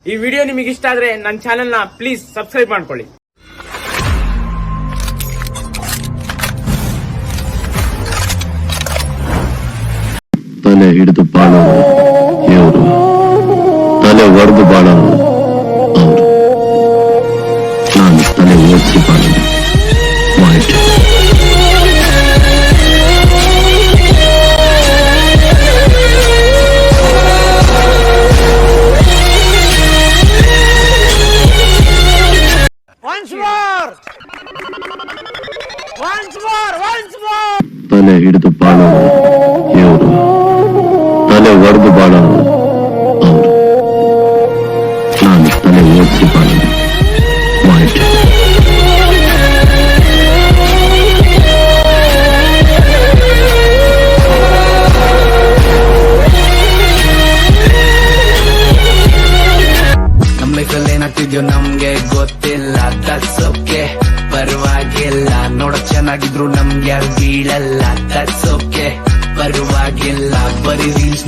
ಈ ವಿಡಿಯೋ ನಿಮಗೆ ಇಷ್ಟ ಆದ್ರೆ ನನ್ನ ಚಾನೆಲ್ ನ ಪ್ಲೀಸ್ ಸಬ್ಸ್ಕ್ರೈಬ್ ಮಾಡ್ಕೊಳ್ಳಿ. ತಲೆ ಹಿಡಿದು ಬಾಳೋರು ಇವರು, ತಲೆ ಒಡೆದು ಬಾಳೋರು ಅವರು. ನಾನು ತಲೆ ಓಡಿಸಿ ಬಾಳೋದು ವೈಟ್. ತಲೆ ಹಿಡಿದು ಬಾಳೋರು ಇವರು, ತಲೆ ಒಡೆದು ಬಾಳೋರು ಅವರು. ನಾನು ತಲೆ ಓಡಿಸಿ ಬಾಳೋದು ವೈಟ್. ನಮ್ ಲೈಫಲ್ಲಿ ಏನಾಗ್ತಿದ್ಯೋ ನಮ್ಗೆ ಗೊತ್ತಿಲ್ಲ, ದಟ್ಸ್ ಓಕೆ, ಪರವಾಗಿಲ್ಲ. ನೋಡಕ್ ಚೆನ್ನಾಗಿದ್ರು ನಮ್ಗೆ ಯಾರು ಬೀಳಲ್ಲ, ದಟ್ಸ್ ಓಕೆ, ಪರವಾಗಿಲ್ಲ. ಬರೀ ರೀಲ್ಸ್